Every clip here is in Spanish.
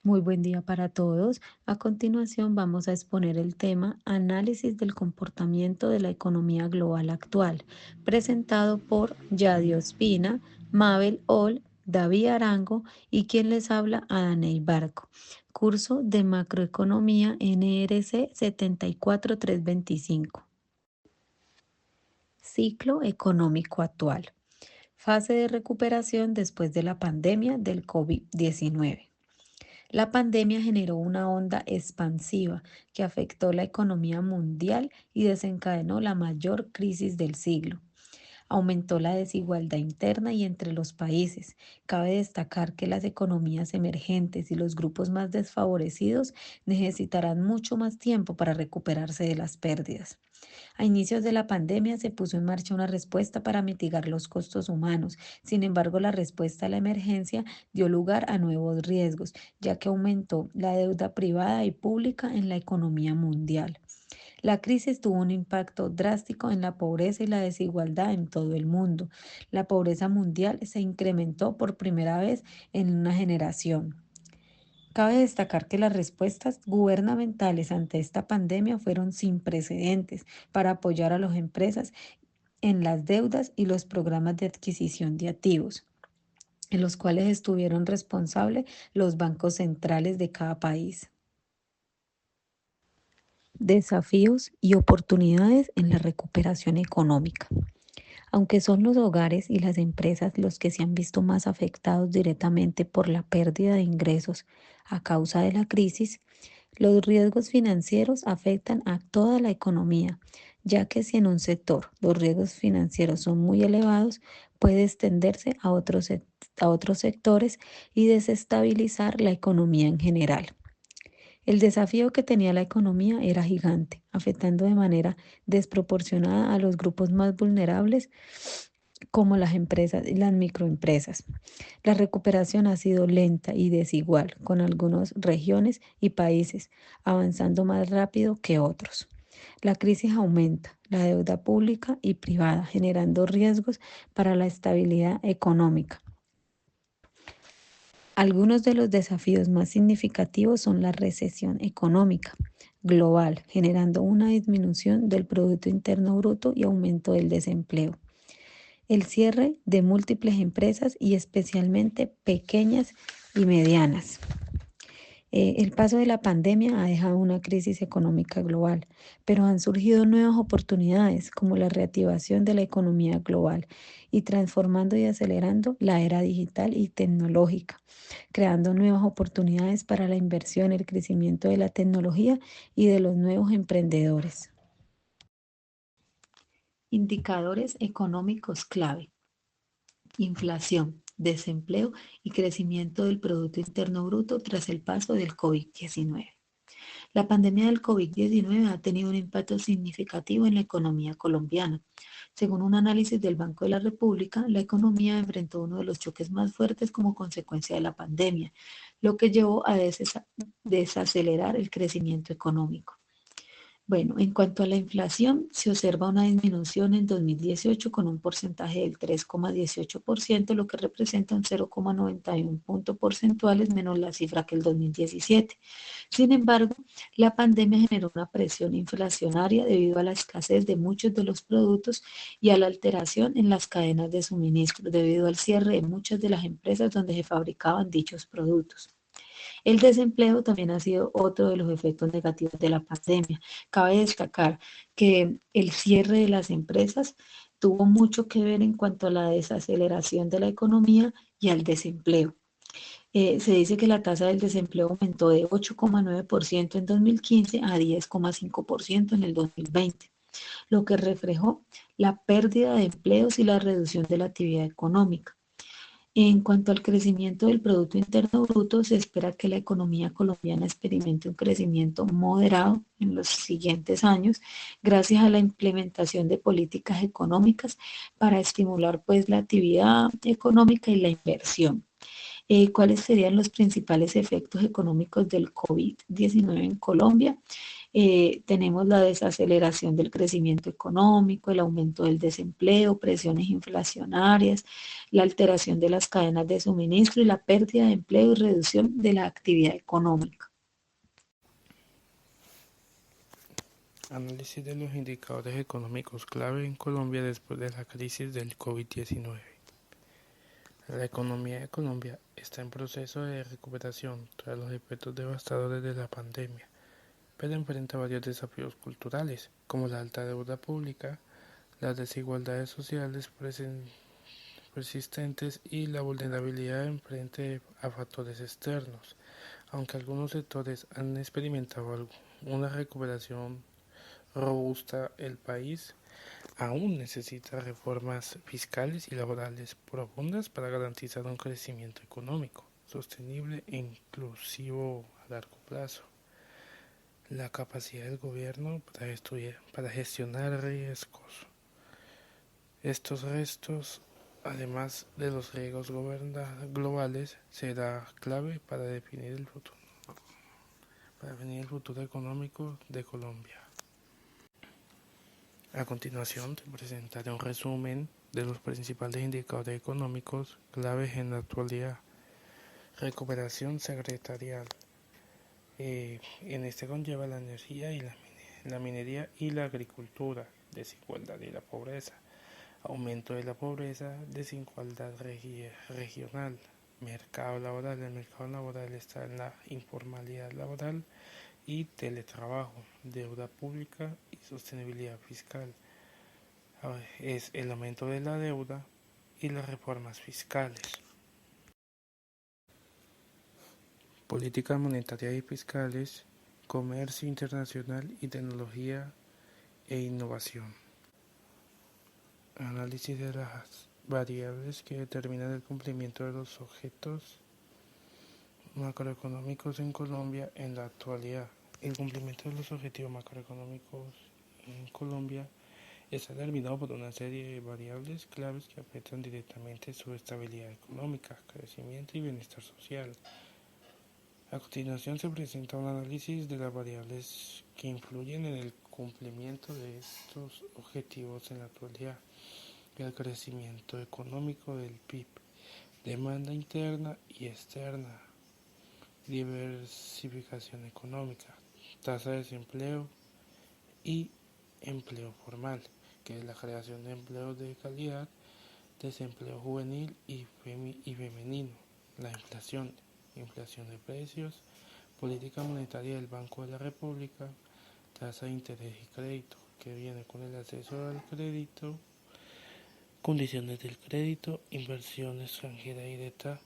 Muy buen día para todos. A continuación vamos a exponer el tema Análisis del comportamiento de la economía global actual, presentado por Yadio Espina, Mabel Ol, David Arango y quien les habla, Adaney Barco. Curso de Macroeconomía NRC 74325. Ciclo económico actual. Fase de recuperación después de la pandemia del COVID-19. La pandemia generó una onda expansiva que afectó la economía mundial y desencadenó la mayor crisis del siglo. Aumentó la desigualdad interna y entre los países. Cabe destacar que las economías emergentes y los grupos más desfavorecidos necesitarán mucho más tiempo para recuperarse de las pérdidas. A inicios de la pandemia se puso en marcha una respuesta para mitigar los costos humanos. Sin embargo, la respuesta a la emergencia dio lugar a nuevos riesgos, ya que aumentó la deuda privada y pública en la economía mundial. La crisis tuvo un impacto drástico en la pobreza y la desigualdad en todo el mundo. La pobreza mundial se incrementó por primera vez en una generación. Cabe destacar que las respuestas gubernamentales ante esta pandemia fueron sin precedentes para apoyar a las empresas en las deudas y los programas de adquisición de activos, en los cuales estuvieron responsables los bancos centrales de cada país. Desafíos y oportunidades en la recuperación económica. Aunque son los hogares y las empresas los que se han visto más afectados directamente por la pérdida de ingresos a causa de la crisis, los riesgos financieros afectan a toda la economía, ya que si en un sector los riesgos financieros son muy elevados, puede extenderse a otros sectores y desestabilizar la economía en general. El desafío que tenía la economía era gigante, afectando de manera desproporcionada a los grupos más vulnerables como las empresas y las microempresas. La recuperación ha sido lenta y desigual, con algunas regiones y países avanzando más rápido que otros. La crisis aumenta la deuda pública y privada, generando riesgos para la estabilidad económica. Algunos de los desafíos más significativos son la recesión económica global, generando una disminución del Producto Interno Bruto y aumento del desempleo. El cierre de múltiples empresas y especialmente pequeñas y medianas. El paso de la pandemia ha dejado una crisis económica global, pero han surgido nuevas oportunidades como la reactivación de la economía global y transformando y acelerando la era digital y tecnológica, creando nuevas oportunidades para la inversión, el crecimiento de la tecnología y de los nuevos emprendedores. Indicadores económicos clave. Inflación, desempleo y crecimiento del Producto Interno Bruto tras el paso del COVID-19. La pandemia del COVID-19 ha tenido un impacto significativo en la economía colombiana. Según un análisis del Banco de la República, la economía enfrentó uno de los choques más fuertes como consecuencia de la pandemia, lo que llevó a desacelerar el crecimiento económico. Bueno, en cuanto a la inflación, se observa una disminución en 2018 con un porcentaje del 3,18%, lo que representa un 0,91 puntos porcentuales menos la cifra que el 2017. Sin embargo, la pandemia generó una presión inflacionaria debido a la escasez de muchos de los productos y a la alteración en las cadenas de suministro debido al cierre de muchas de las empresas donde se fabricaban dichos productos. El desempleo también ha sido otro de los efectos negativos de la pandemia. Cabe destacar que el cierre de las empresas tuvo mucho que ver en cuanto a la desaceleración de la economía y al desempleo. Se dice que la tasa del desempleo aumentó de 8,9% en 2015 a 10,5% en el 2020, lo que reflejó la pérdida de empleos y la reducción de la actividad económica. En cuanto al crecimiento del Producto Interno Bruto, se espera que la economía colombiana experimente un crecimiento moderado en los siguientes años, gracias a la implementación de políticas económicas para estimular pues la actividad económica y la inversión. ¿Cuáles serían los principales efectos económicos del COVID-19 en Colombia? Tenemos la desaceleración del crecimiento económico, el aumento del desempleo, presiones inflacionarias, la alteración de las cadenas de suministro y la pérdida de empleo y reducción de la actividad económica. Análisis de los indicadores económicos clave en Colombia después de la crisis del COVID-19. La economía de Colombia está en proceso de recuperación tras los efectos devastadores de la pandemia, pero enfrenta varios desafíos culturales, como la alta deuda pública, las desigualdades sociales persistentes y la vulnerabilidad en frente a factores externos. Aunque algunos sectores han experimentado una recuperación robusta, el país aún necesita reformas fiscales y laborales profundas para garantizar un crecimiento económico sostenible e inclusivo a largo plazo. La capacidad del gobierno para gestionar riesgos. Estos restos, además de los riesgos globales, será clave para definir el futuro económico de Colombia. A continuación te presentaré un resumen de los principales indicadores económicos claves en la actualidad. Recuperación secretarial. En este conlleva la energía y la minería y la agricultura, desigualdad y la pobreza, aumento de la pobreza, desigualdad regional, mercado laboral. El mercado laboral está en la informalidad laboral y teletrabajo, deuda pública y sostenibilidad fiscal. Es el aumento de la deuda y las reformas fiscales. Políticas monetarias y fiscales, comercio internacional y tecnología e innovación. Análisis de las variables que determinan el cumplimiento de los objetos macroeconómicos en Colombia en la actualidad. El cumplimiento de los objetivos macroeconómicos en Colombia está determinado por una serie de variables claves que afectan directamente su estabilidad económica, crecimiento y bienestar social. A continuación se presenta un análisis de las variables que influyen en el cumplimiento de estos objetivos en la actualidad. El crecimiento económico del PIB, demanda interna y externa, diversificación económica, tasa de desempleo y empleo formal, que es la creación de empleos de calidad, desempleo juvenil y femenino, la inflación de precios, política monetaria del Banco de la República, tasa de interés y crédito, que viene con el acceso al crédito, condiciones del crédito, inversión extranjera directa,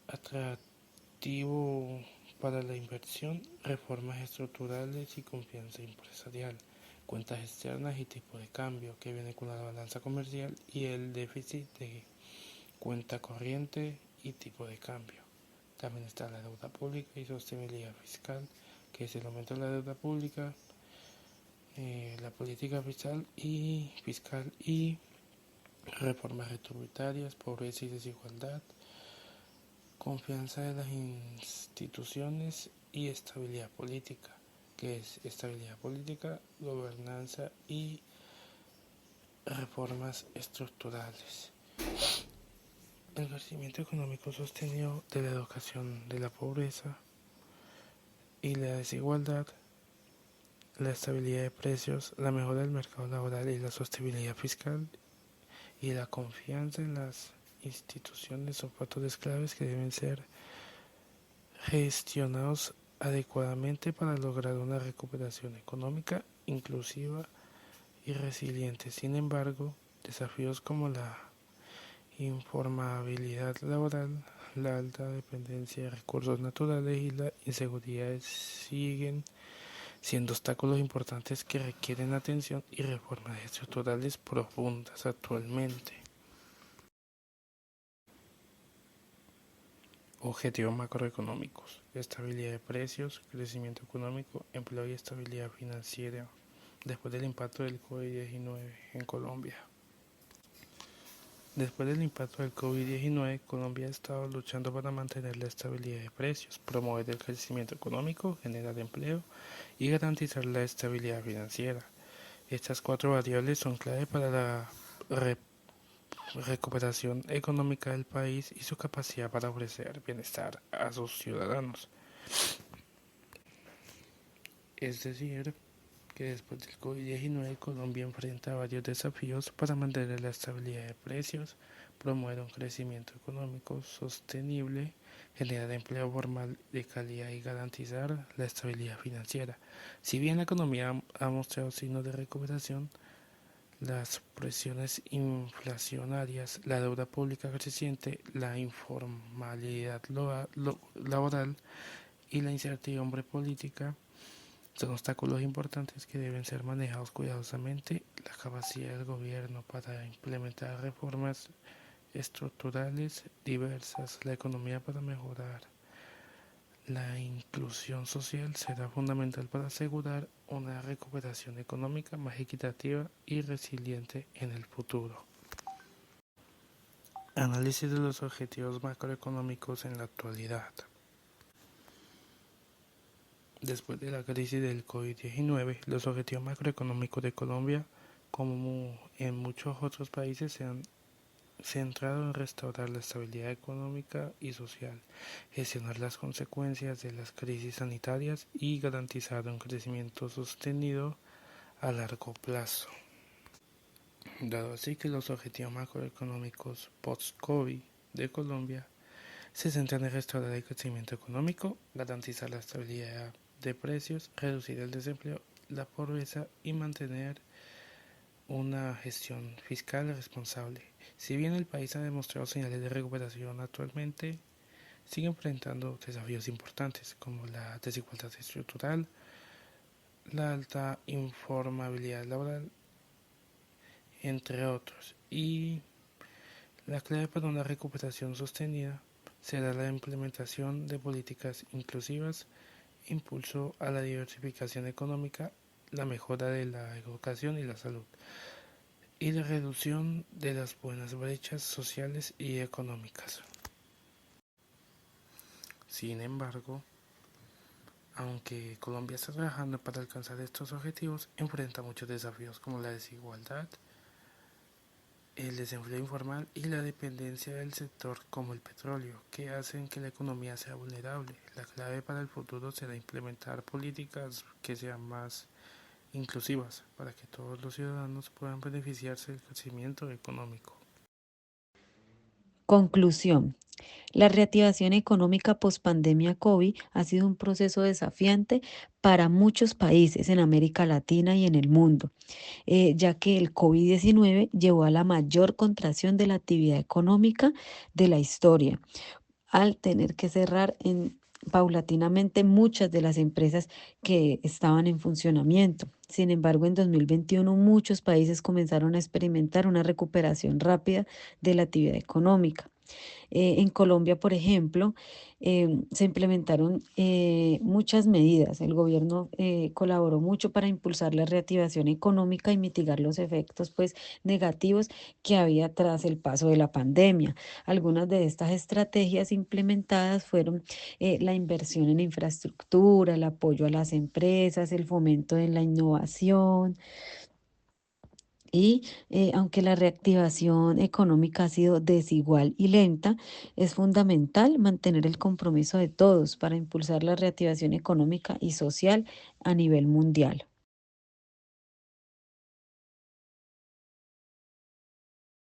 atractivo para la inversión, reformas estructurales y confianza empresarial, cuentas externas y tipo de cambio, que viene con la balanza comercial y el déficit de cuenta corriente y tipo de cambio. También está la deuda pública y sostenibilidad fiscal, que es el aumento de la deuda pública, la política fiscal y reformas tributarias, pobreza y desigualdad, confianza de las instituciones y estabilidad política, que es estabilidad política, gobernanza y reformas estructurales. El crecimiento económico sostenido de la educación de la pobreza y la desigualdad, la estabilidad de precios, la mejora del mercado laboral y la sostenibilidad fiscal y la confianza en las instituciones son factores claves que deben ser gestionados adecuadamente para lograr una recuperación económica inclusiva y resiliente. Sin embargo, desafíos como la informabilidad laboral, la alta dependencia de recursos naturales y la inseguridad siguen siendo obstáculos importantes que requieren atención y reformas estructurales profundas actualmente. Objetivos macroeconómicos: estabilidad de precios, crecimiento económico, empleo y estabilidad financiera después del impacto del COVID-19 en Colombia. Después del impacto del COVID-19, Colombia ha estado luchando para mantener la estabilidad de precios, promover el crecimiento económico, generar empleo y garantizar la estabilidad financiera. Estas cuatro variables son clave para la recuperación económica del país y su capacidad para ofrecer bienestar a sus ciudadanos. Es decir, que después del COVID-19 Colombia enfrenta varios desafíos para mantener la estabilidad de precios, promover un crecimiento económico sostenible, generar empleo formal de calidad y garantizar la estabilidad financiera. Si bien la economía ha mostrado signos de recuperación, las presiones inflacionarias, la deuda pública creciente, la informalidad laboral y la incertidumbre política son obstáculos importantes que deben ser manejados cuidadosamente. La capacidad del gobierno para implementar reformas estructurales diversas, la economía para mejorar la inclusión social será fundamental para asegurar una recuperación económica más equitativa y resiliente en el futuro. Análisis de los objetivos macroeconómicos en la actualidad. Después de la crisis del COVID-19, los objetivos macroeconómicos de Colombia, como en muchos otros países, se han centrado en restaurar la estabilidad económica y social, gestionar las consecuencias de las crisis sanitarias y garantizar un crecimiento sostenido a largo plazo. Dado así que los objetivos macroeconómicos post-COVID de Colombia se centran en restaurar el crecimiento económico, garantizar la estabilidad de precios, reducir el desempleo, la pobreza y mantener una gestión fiscal responsable. Si bien el país ha demostrado señales de recuperación actualmente, sigue enfrentando desafíos importantes como la desigualdad estructural, la alta informabilidad laboral, entre otros. Y la clave para una recuperación sostenida será la implementación de políticas inclusivas, impulso a la diversificación económica, la mejora de la educación y la salud, y la reducción de las buenas brechas sociales y económicas. Sin embargo, aunque Colombia está trabajando para alcanzar estos objetivos, enfrenta muchos desafíos como la desigualdad, el desempleo informal y la dependencia del sector como el petróleo, que hacen que la economía sea vulnerable. La clave para el futuro será implementar políticas que sean más inclusivas para que todos los ciudadanos puedan beneficiarse del crecimiento económico. Conclusión. La reactivación económica post-pandemia COVID ha sido un proceso desafiante para muchos países en América Latina y en el mundo, ya que el COVID-19 llevó a la mayor contracción de la actividad económica de la historia, al tener que cerrar paulatinamente muchas de las empresas que estaban en funcionamiento. Sin embargo, en 2021 muchos países comenzaron a experimentar una recuperación rápida de la actividad económica. En Colombia, por ejemplo, se implementaron muchas medidas. El gobierno colaboró mucho para impulsar la reactivación económica y mitigar los efectos pues, negativos que había tras el paso de la pandemia. Algunas de estas estrategias implementadas fueron la inversión en infraestructura, el apoyo a las empresas, el fomento de la innovación, y aunque la reactivación económica ha sido desigual y lenta, es fundamental mantener el compromiso de todos para impulsar la reactivación económica y social a nivel mundial.